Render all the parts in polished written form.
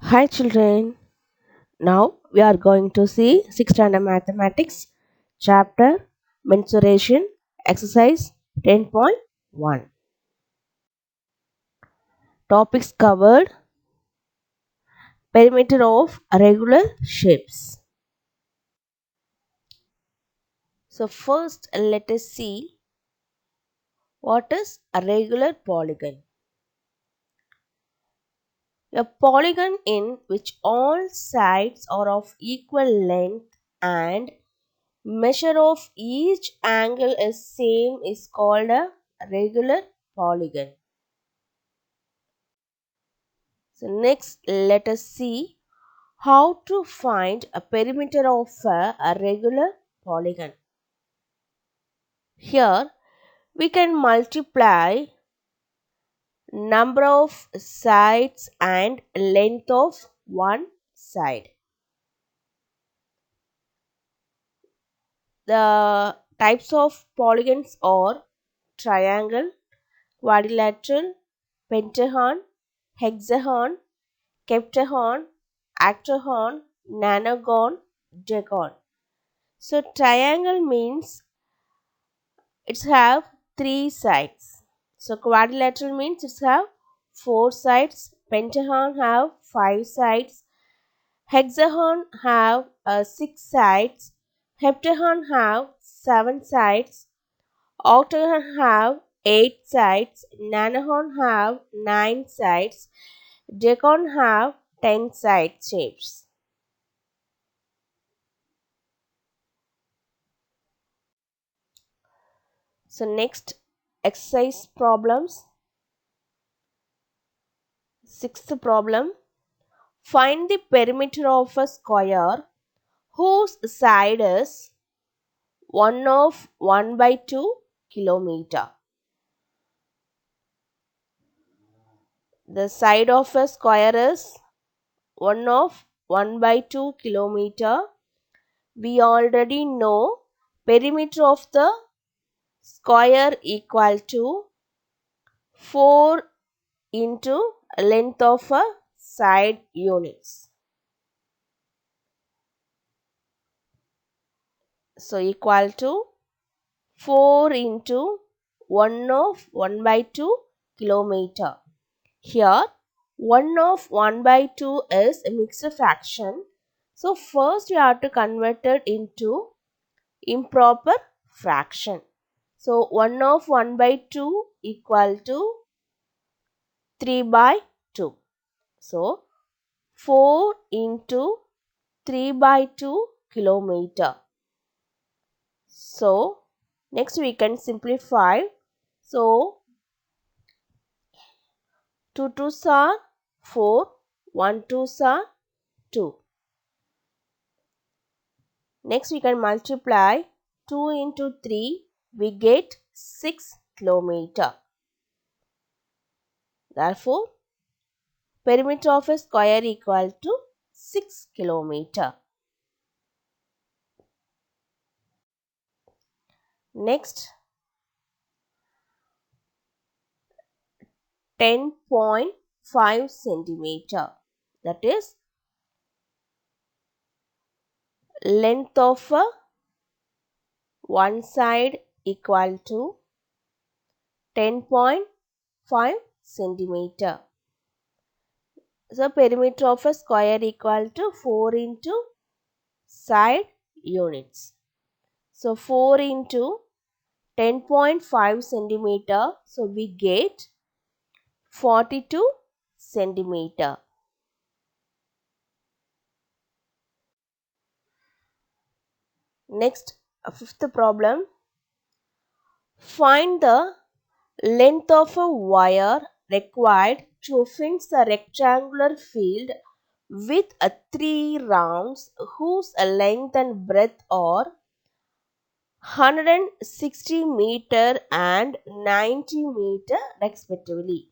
Hi children. Now we are going to see 6th standard mathematics chapter mensuration exercise 10.1. Topics covered: perimeter of regular shapes. So first let us see what is a regular polygon. A polygon in which all sides are of equal length and measure of each angle is same is called a regular polygon. So next let us see how to find a perimeter of a regular polygon. Here we can multiply number of sides and length of one side. The types of polygons are triangle, quadrilateral, pentagon, hexagon, Keptagon, octagon, nonagon, decagon. So triangle means it's have three sides. So quadrilateral means it's have four sides. Pentagon have five sides. Hexagon have six sides. Heptagon have seven sides. Octagon have eight sides. Nonagon have nine sides. Decagon have 10 side shapes. So next exercise problems. Sixth problem. Find the perimeter of a square whose side is 1 of 1 by 2 kilometer. The side of a square is 1 of 1 by 2 kilometer. We already know perimeter of the square equal to 4 into length of a side units. So equal to 4 into 1 of 1 by 2 kilometer. Here 1 of 1 by 2 is a mixed fraction. So first we have to convert it into improper fraction. So 1 of 1 by 2 equal to 3 by 2. So 4 into 3 by 2 kilometer. So next we can simplify. So 2 2s are 4, 1 2s are 2. Next we can multiply 2 into 3, we get 6 kilometer. Therefore, perimeter of a square equal to 6 kilometer. Next 10.5 centimeter, that is length of one side equal to 10.5 centimeter. So perimeter of a square equal to 4 into side units. So 4 into 10.5 centimeter. So we get 42 centimeter. Next, fifth problem. Find the length of a wire required to fence a rectangular field with a three rounds whose length and breadth are 160 meter and 90 meter respectively.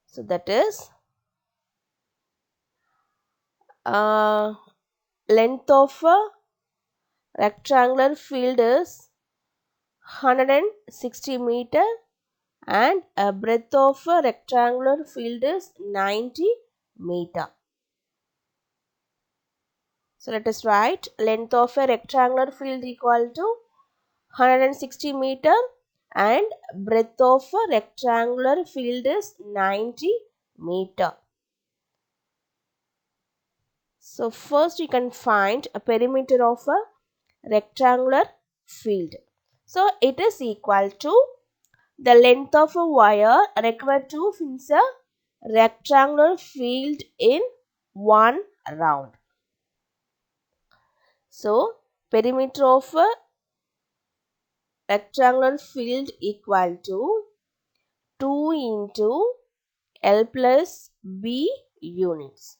So that is length of a rectangular field is 160 meter and a breadth of a rectangular field is 90 meter. So let us write length of a rectangular field equal to 160 meter and breadth of a rectangular field is 90 meter. So first we can find a perimeter of a rectangular field. So it is equal to the length of a wire required to finish a rectangular field in one round. So perimeter of a rectangular field equal to 2 into L plus B units.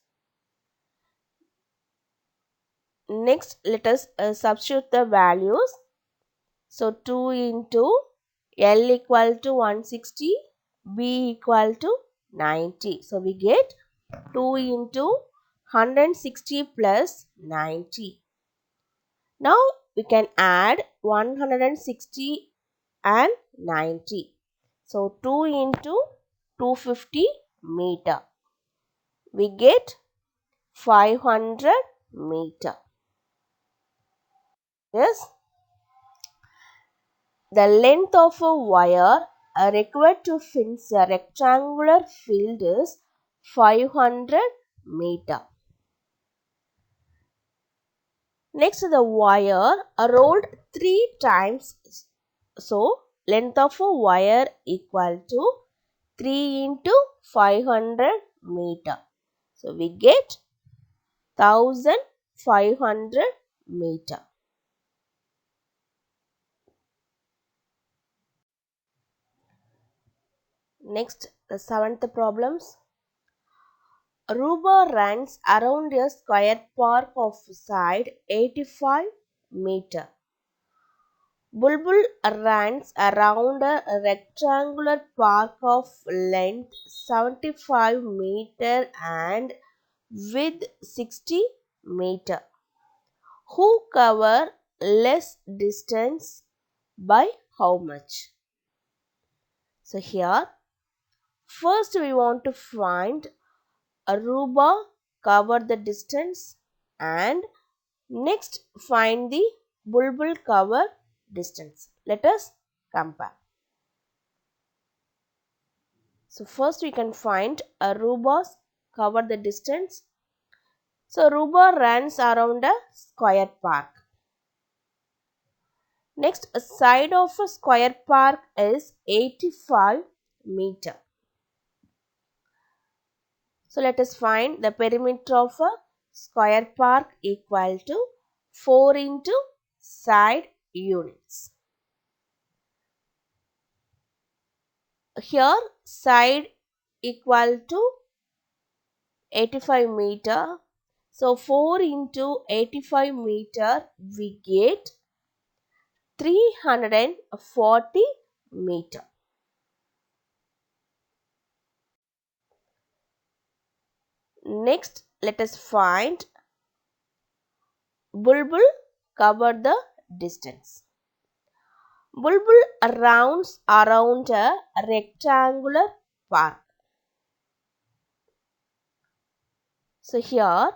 Next, let us substitute the values. So 2 into L equal to 160, B equal to 90. So we get 2 into 160 plus 90. Now we can add 160 and 90. So 2 into 250 meter. We get 500 meter. Yes. The length of a wire required to finish a rectangular field is 500 meter. Next, the wire rolled 3 times. So, length of a wire equal to 3 into 500 meter. So, we get 1500 meter. Next, the seventh problems. Ruba runs around a square park of side 85 meter. Bulbul runs around a rectangular park of length 75 meter and width 60 meter. Who cover less distance by how much? So here first we want to find Aruba cover the distance and next find the Bulbul cover distance. Let us compare. So first we can find Aruba cover the distance. So Aruba runs around a square park. Next, a side of a square park is 85 meter. So let us find the perimeter of a square park equal to 4 into side units. Here side equal to 85 meter. So 4 into 85 meter we get 340 meter. Next let us find Bulbul cover the distance. Bulbul rounds around a rectangular park. So here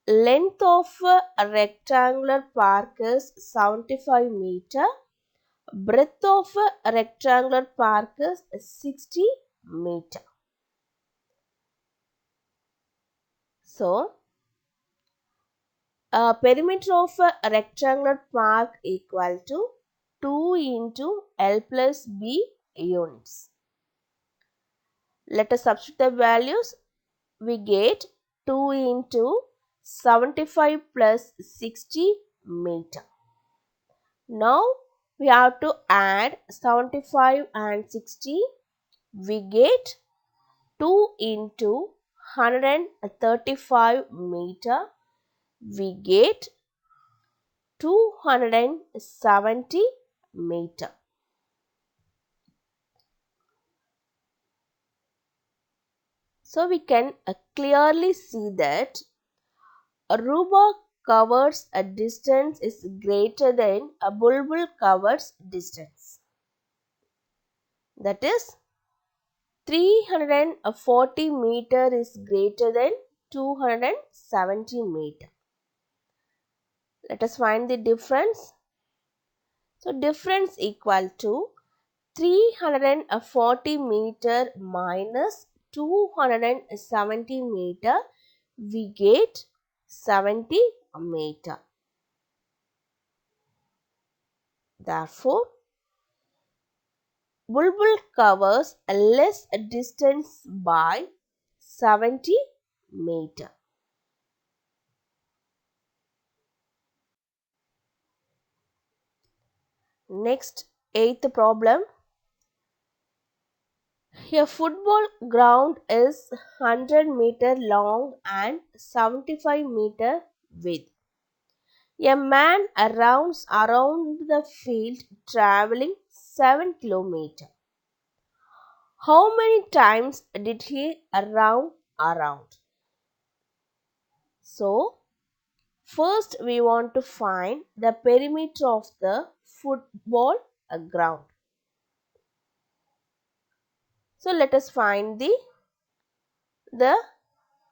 length of a rectangular park is 75 meter. Breadth of a rectangular park is 60 meter. So perimeter of a rectangular park equal to 2 into L plus B units. Let us substitute the values. We get 2 into 75 plus 60 meter. Now we have to add 75 and 60. We get 2 into 135 meter. We get 270 meter. So we can clearly see that Aruba covers a distance is greater than a Bulbul covers distance. That is 340 meter is greater than 270 meter. Let us find the difference. So difference equal to 340 meter minus 270 meter, we get 70 meter. Therefore, Bulbul covers a less distance by 70 meter. Next, eighth problem. A football ground is 100 meter long and 75 meter width. A man rounds around the field traveling 7 kilometers. How many times did he round around? So, first we want to find the perimeter of the football ground. So, let us find the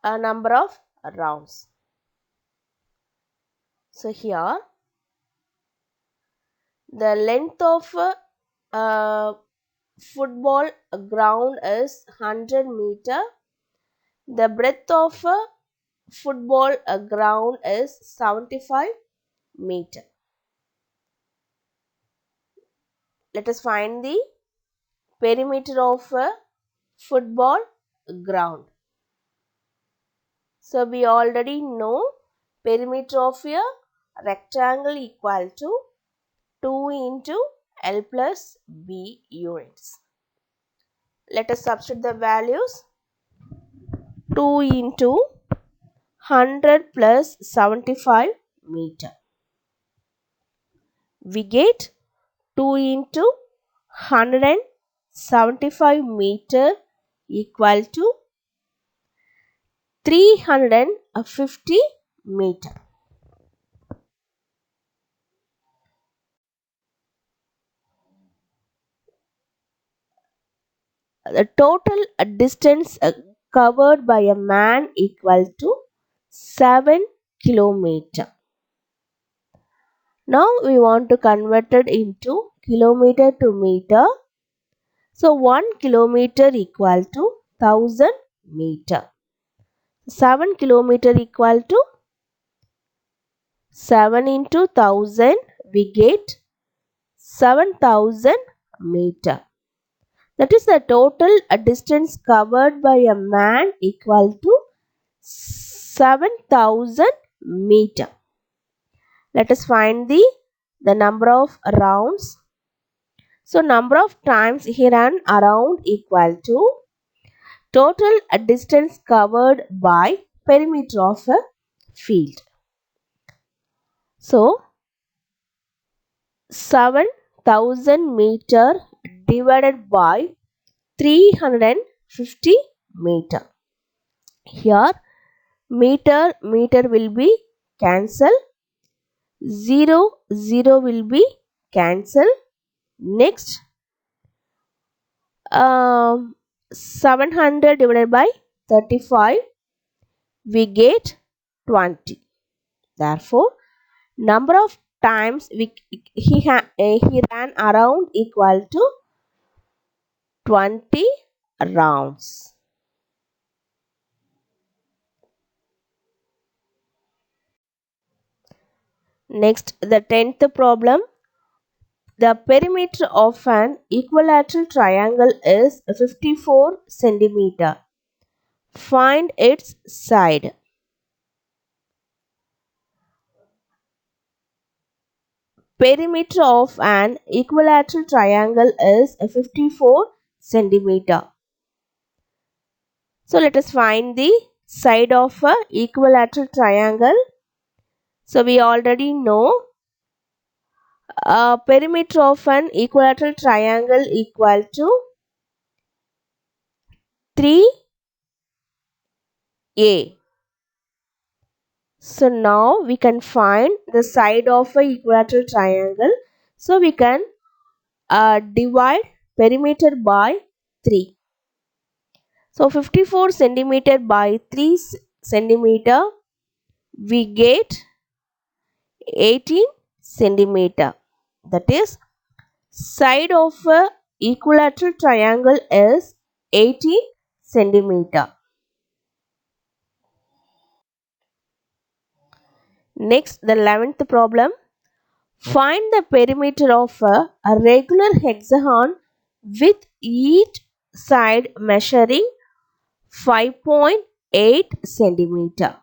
number of rounds. So, here the length of football ground is 100 meter. The breadth of football ground is 75 meter. Let us find the perimeter of a football ground. So we already know perimeter of a rectangle equal to 2 into L plus B units. Let us substitute the values. 2 into 100 plus 75 meter. We get 2 into 175 meter equal to 350 meter. The total distance covered by a man equal to 7 kilometer. Now we want to convert it into kilometer to meter. So 1 kilometer equal to 1000 meter. 7 kilometer equal to 7 into 1000, we get 7000 meter. That is the total distance covered by a man equal to 7000 meter. Let us find the number of rounds. So number of times he ran around equal to total distance covered by perimeter of a field. So 7000 meter divided by 350 meter. Here meter will be cancelled. 0 will be cancelled. Next 700 divided by 35, we get 20. Therefore, number of times he ran around equal to 20 rounds. Next, the 10th problem. The perimeter of an equilateral triangle is 54 centimeter. Find its side. Perimeter of an equilateral triangle is 54 centimeter. So let us find the side of a equilateral triangle. So we already know perimeter of an equilateral triangle equal to 3a. So now we can find the side of a equilateral triangle. So we can divide perimeter by 3. So 54 centimeter by 3 centimeter, we get 18 centimeter. That is, side of a equilateral triangle is 18 centimeter. Next, the 11th problem. Find the perimeter of a regular hexagon with each side measuring 5.8 centimeter.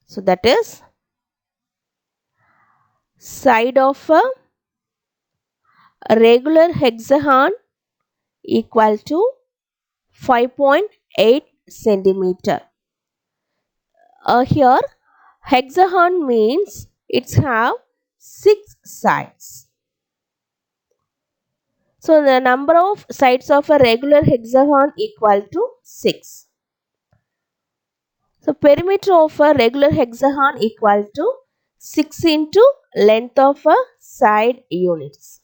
So that is, side of a regular hexagon equal to 5.8 centimeter. Here hexagon means it's have 6 sides. So the number of sides of a regular hexagon equal to 6. So perimeter of a regular hexagon equal to 6 into length of a side units.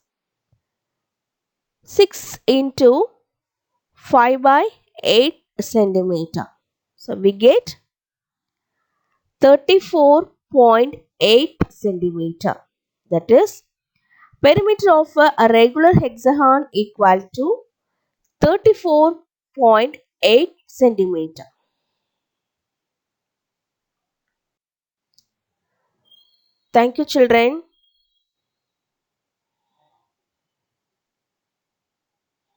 6 into 5 by 8 centimeter. So we get 34.8 centimeter. That is, perimeter of a regular hexagon equal to 34.8 centimeter. Thank you, children.